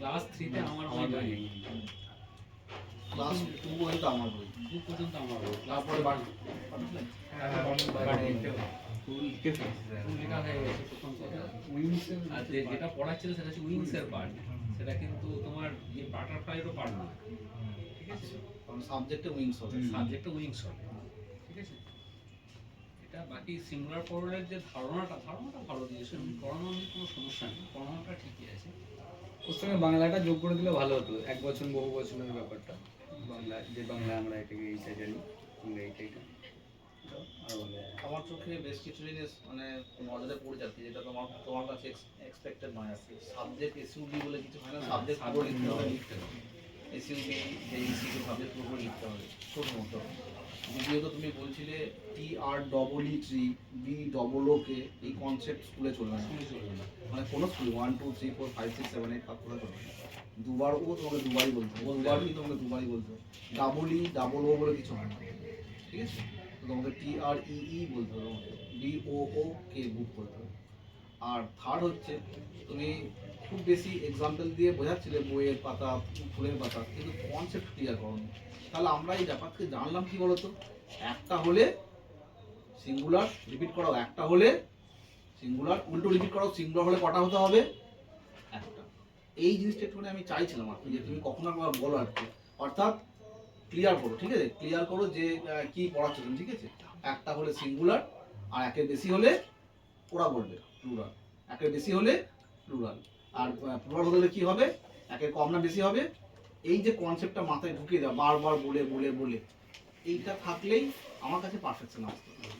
Class 3 তে আমার বই হয়নি, ক্লাস 2 পর্যন্ত আমার বই, 2 পর্যন্ত আমার বই, তারপরে বাটারফ্লাই ফুল লেখা হয়ে গেছে প্রথম কথা। আর যেটা পড়াচ্ছিল সেটা হচ্ছে উইংস এর পার্ট, সেটা কিন্তু তোমার যে বাটারফ্লাইয়েরও পার্ট না, ঠিক আছে? কারণ সাবজেক্টে উইংস হবে, সাবজেক্টে উইংস হবে, ঠিক আছে? এটা বাকি সিঙ্গুলার পড়ার যে ধারণাটা ভালো দিয়েছে, পড়ানো নিয়ে কোনো সমস্যা নেই, পড়ানোটা ঠিকই আছে। ওর সঙ্গে বাংলাটা যোগ করে দিলে ভালো হতো, এক বছর বহু বছরের ব্যাপারটা, বাংলা যে বাংলা আমরা এটাকে এইটা জানি, আমরা এইটা আরো ভালো। আমার চোখে বেশ কিছু জিনিস মানে নজরে পড়ে যাচ্ছে, যেটা তোমার কাছে এক্সপেক্টেড নয়। আছে সাবজেক্ট এসইউবি বলে কিছু হয় না, সাবজেক্ট পুরো লিখতে হবে, এসইউবি যে ইসিকে সাবজেক্ট পুরো লিখতে হবে ছোট মতো। দ্বিতীয়ত তুমি বলছিলে TREE BOOK এই কনসেপ্ট স্কুলে চলবে না, মানে কোনো স্কুল 1 2 3 4 5 6 7 8 পাক করে চলবে না। দুবার ও তোমাকে দুবারই বলতে হবে, দুবারই তোমাকে দুবারই বলতে হবে। ডাবল ও বলে কিছু হয় না, ঠিক আছে? তো তোমাকে TREE বলতে হবে, তোমাকে BOOK বুক বলতে হবে। আর থার্ড হচ্ছে তুমি খুব বেশি এক্সাম্পল দিয়ে বোঝাচ্ছিলে বইয়ের পাতা ফুলের পাতা, কিন্তু কনসেপ্ট ক্লিয়ার করো। তাহলে আমরা এই ব্যাপারকে জানলাম কি বলতো, একটা হলে সিঙ্গুলার রিপিট করাও, একটা হলে সিঙ্গুলার উল্টো রিপিট করাও, সিঙ্গুলার হলে কটা হতে হবে? একটা। এই জিনিসটা একটুখানি আমি চাইছিলাম আর কি, যে তুমি কখনো একবার বলো আর কি, অর্থাৎ ক্লিয়ার করো, ঠিক আছে? ক্লিয়ার করো যে কি পড়াচ্ছ তুমি, ঠিক আছে? একটা হলে সিঙ্গুলার, আর একের বেশি হলে ওরা বলবে প্লুরাল, একের বেশি হলে প্লুরাল। আর প্লুরাল হলে কি হবে? একের কম না বেশি হবে। এই যে কনসেপ্টটা মাথায় ঢুকিয়ে দেওয়া, বারবার বলে বলে বলে, এইটা থাকলেই আমার কাছে পারফেকশন আসতে পারে।